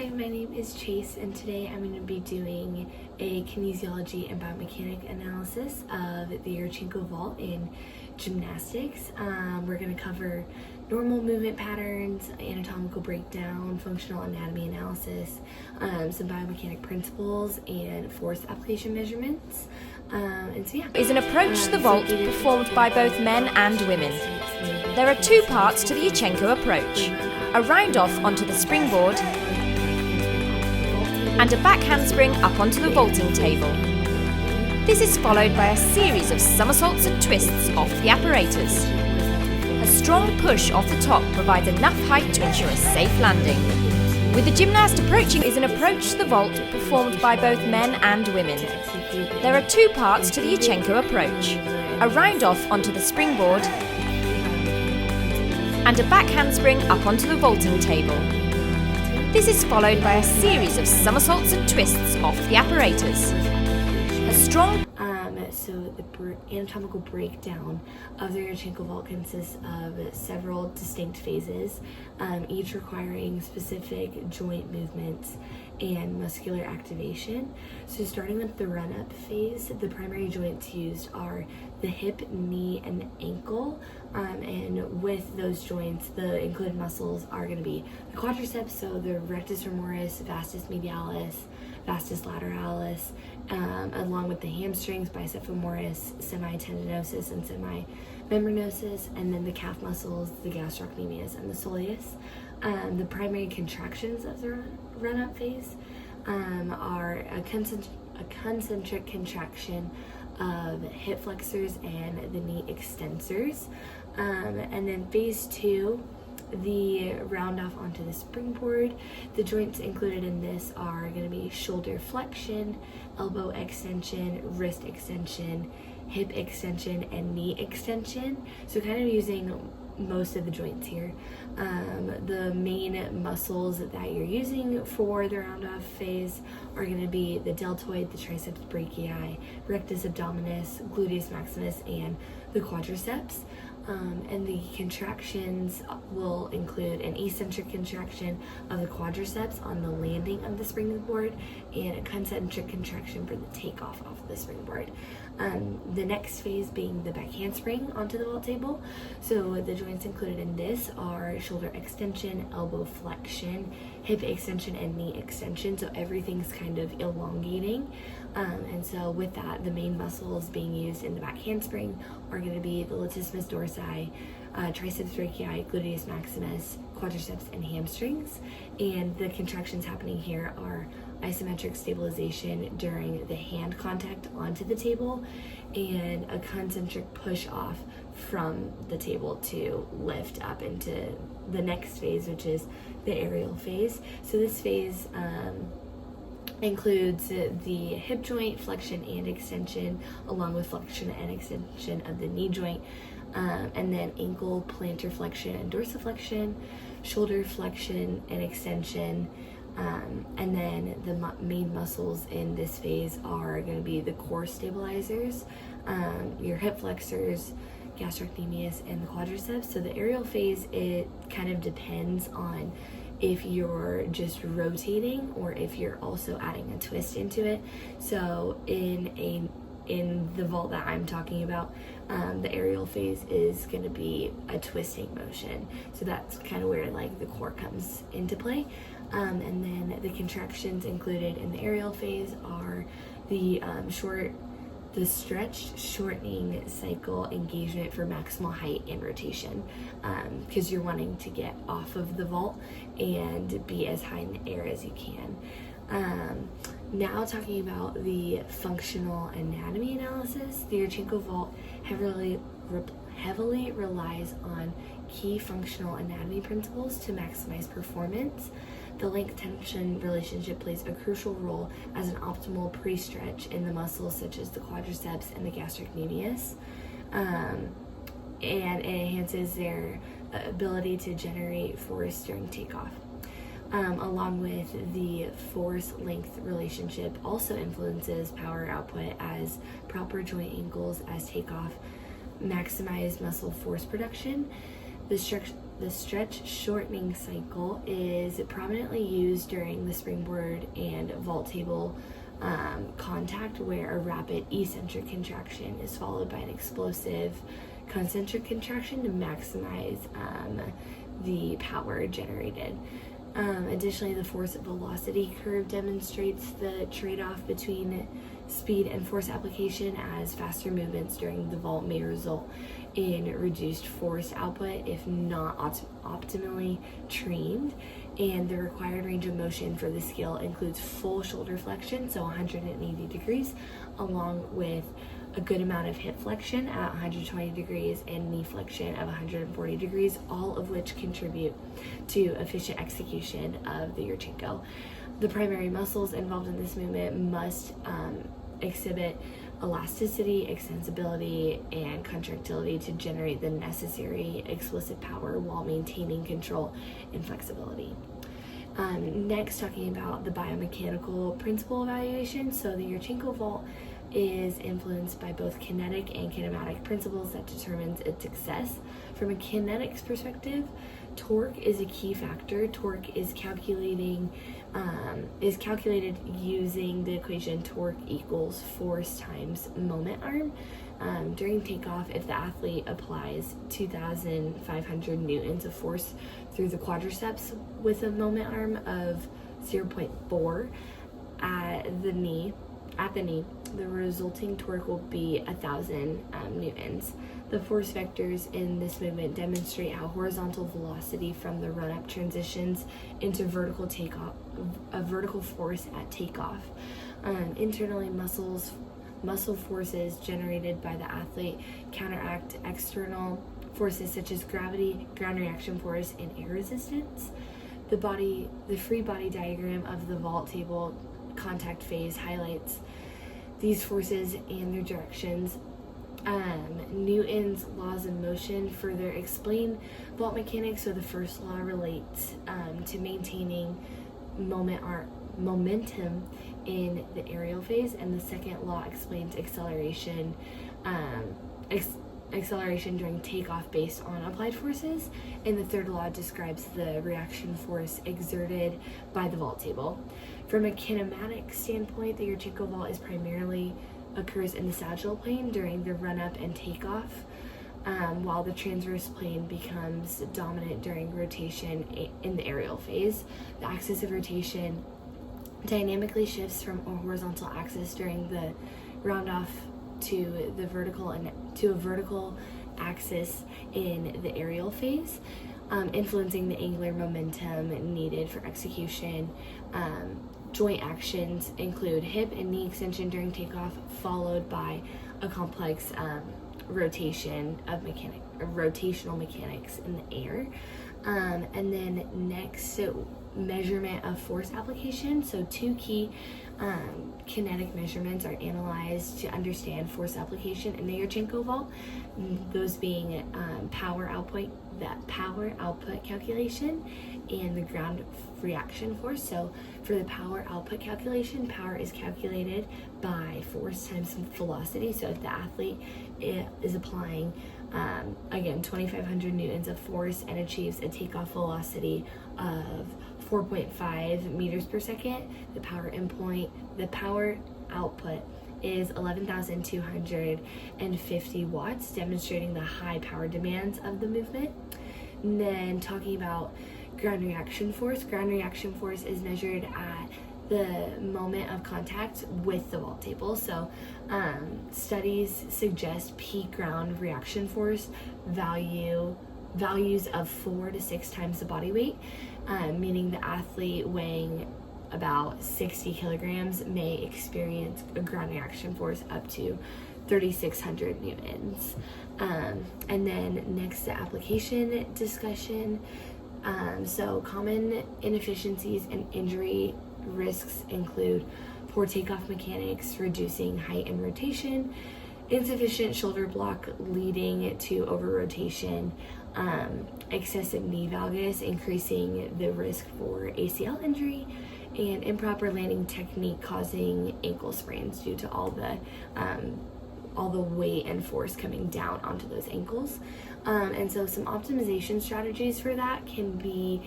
Hi, my name is Chase, and today I'm going to be doing a kinesiology and biomechanic analysis of the Yurchenko vault in gymnastics. We're going to cover normal movement patterns, anatomical breakdown, functional anatomy analysis, some biomechanic principles, and force application measurements. Is an approach to the vault performed by both men and women. There are two parts to the Yurchenko approach: a round off onto the springboard and a back handspring up onto the vaulting table. This is followed by a series of somersaults and twists off the apparatus. A strong push off the top provides enough height to ensure a safe landing. With the gymnast approaching is an approach to the vault performed by both men and women. There are two parts to the Yurchenko approach: a round off onto the springboard and a back handspring up onto the vaulting table. This is followed by a series of somersaults and twists off the apparatus. A strong So the anatomical breakdown of the Yurchenko vault consists of several distinct phases, each requiring specific joint movements and muscular activation. So starting with the run-up phase, the primary joints used are the hip, knee, and the ankle. And with those joints, the included muscles are going to be the quadriceps, so the rectus femoris, vastus medialis, vastus lateralis, along with the hamstrings, bicep femoris, semitendinosus, and semimembranosus, and then the calf muscles, the gastrocnemius, and the soleus. The primary contractions of the run-up phase are a concentric contraction of hip flexors and the knee extensors. And then phase 2, the round off onto the springboard. The joints included in this are going to be shoulder flexion, elbow extension, wrist extension, hip extension, and knee extension. So kind of using most of the joints here. The main muscles that you're using for the round off phase are going to be the deltoid, the triceps brachii, rectus abdominis, gluteus maximus, and the quadriceps. And the contractions will include an eccentric contraction of the quadriceps on the landing of the springboard and a concentric contraction for the takeoff of the springboard. The next phase being the back handspring onto the vault table. So the joints included in this are shoulder extension, elbow flexion, hip extension, and knee extension. So everything's kind of elongating. And so with that, the main muscles being used in the back handspring are going to be the latissimus dorsi, triceps brachii, gluteus maximus, quadriceps, and hamstrings. And the contractions happening here are isometric stabilization during the hand contact onto the table and a concentric push off from the table to lift up into the next phase, which is the aerial phase. So this phase includes the hip joint flexion and extension, along with flexion and extension of the knee joint, and then ankle plantar flexion and dorsiflexion, shoulder flexion and extension, and then the main muscles in this phase are going to be the core stabilizers, your hip flexors, gastrocnemius, and the quadriceps. So the aerial phase, it kind of depends on if you're just rotating or if you're also adding a twist into it. So in the vault that I'm talking about, the aerial phase is going to be a twisting motion. So that's kind of where like the core comes into play. And then the contractions included in the aerial phase are the stretched shortening cycle engagement for maximal height and rotation, because you're wanting to get off of the vault and be as high in the air as you can. Now talking about the functional anatomy analysis, the Yurchenko vault heavily relies on key functional anatomy principles to maximize performance. The length-tension relationship plays a crucial role as an optimal pre-stretch in the muscles such as the quadriceps and the gastrocnemius, and it enhances their ability to generate force during takeoff. Along with the force-length relationship also influences power output, as proper joint angles as takeoff maximize muscle force production. The the stretch shortening cycle is prominently used during the springboard and vault table contact, where a rapid eccentric contraction is followed by an explosive concentric contraction to maximize the power generated. Additionally, the force velocity curve demonstrates the trade-off between speed and force application, as faster movements during the vault may result in reduced force output if not optimally trained. And the required range of motion for the skill includes full shoulder flexion, so 180 degrees, along with a good amount of hip flexion at 120 degrees and knee flexion of 140 degrees, all of which contribute to efficient execution of the Yurchenko. The primary muscles involved in this movement must exhibit elasticity, extensibility, and contractility to generate the necessary explosive power while maintaining control and flexibility. Next, talking about the biomechanical principle evaluation. So the Yurchenko vault is influenced by both kinetic and kinematic principles that determines its success. From a kinetics perspective, torque is a key factor. Torque is calculated using the equation torque equals force times moment arm. During takeoff, if the athlete applies 2,500 newtons of force through the quadriceps with a moment arm of 0.4 at the knee, the resulting torque will be 1,000 newtons. The force vectors in this movement demonstrate how horizontal velocity from the run-up transitions into vertical force at takeoff. Internally, muscle forces generated by the athlete counteract external forces such as gravity, ground reaction force, and air resistance. The free body diagram of the vault table contact phase highlights these forces and their directions. Newton's laws of motion further explain vault mechanics. So the first law relates to maintaining momentum in the aerial phase, and the second law explains acceleration during takeoff based on applied forces, and the third law describes the reaction force exerted by the vault table. From a kinematic standpoint, the Yurchenko vault primarily occurs in the sagittal plane during the run-up and takeoff, while the transverse plane becomes dominant during rotation in the aerial phase. The axis of rotation dynamically shifts from a horizontal axis during the round-off to a vertical axis in the aerial phase, influencing the angular momentum needed for execution. Joint actions include hip and knee extension during takeoff, followed by a complex rotational mechanics in the air. And then next, measurement of force application. So two key kinetic measurements are analyzed to understand force application in the Yurchenko vault, those being power output calculation and the ground reaction force. So for the power output calculation, power is calculated by force times velocity. So if the athlete is applying 2,500 newtons of force and achieves a takeoff velocity of 4.5 meters per second, the power output is 11,250 watts, demonstrating the high power demands of the movement. And then talking about ground reaction force is measured at the moment of contact with the vault table. So studies suggest peak ground reaction force values of 4 to 6 times the body weight, meaning the athlete weighing about 60 kilograms may experience a ground reaction force up to 3,600 newtons. And then next, the application discussion. So common inefficiencies and injury risks include poor takeoff mechanics, reducing height and rotation, insufficient shoulder block leading to over-rotation, excessive knee valgus, increasing the risk for ACL injury, and improper landing technique causing ankle sprains due to all all the weight and force coming down onto those ankles. And so some optimization strategies for that can be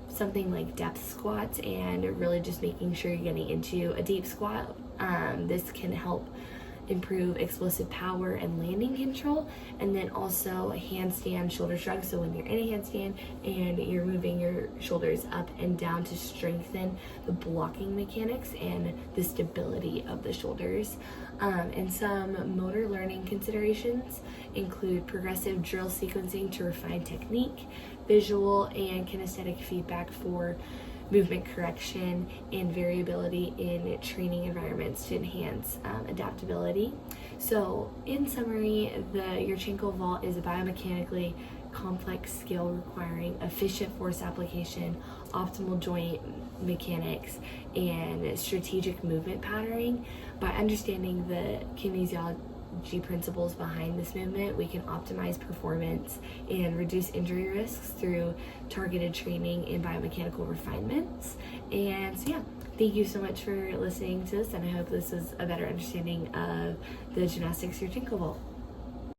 something like depth squats, and really just making sure you're getting into a deep squat. This can help improve explosive power and landing control, and then also a handstand shoulder shrug. So when you're in a handstand and you're moving your shoulders up and down to strengthen the blocking mechanics and the stability of the shoulders. And some motor learning considerations include progressive drill sequencing to refine technique, visual and kinesthetic feedback for movement correction, and variability in training environments to enhance adaptability. So in summary, the Yurchenko vault is a biomechanically complex skill requiring efficient force application, optimal joint mechanics, and strategic movement patterning. By understanding the kinesiology principles behind this movement, we can optimize performance and reduce injury risks through targeted training and biomechanical refinements. And so thank you so much for listening to this, and I hope this is a better understanding of the gymnastics Yurchenko vault.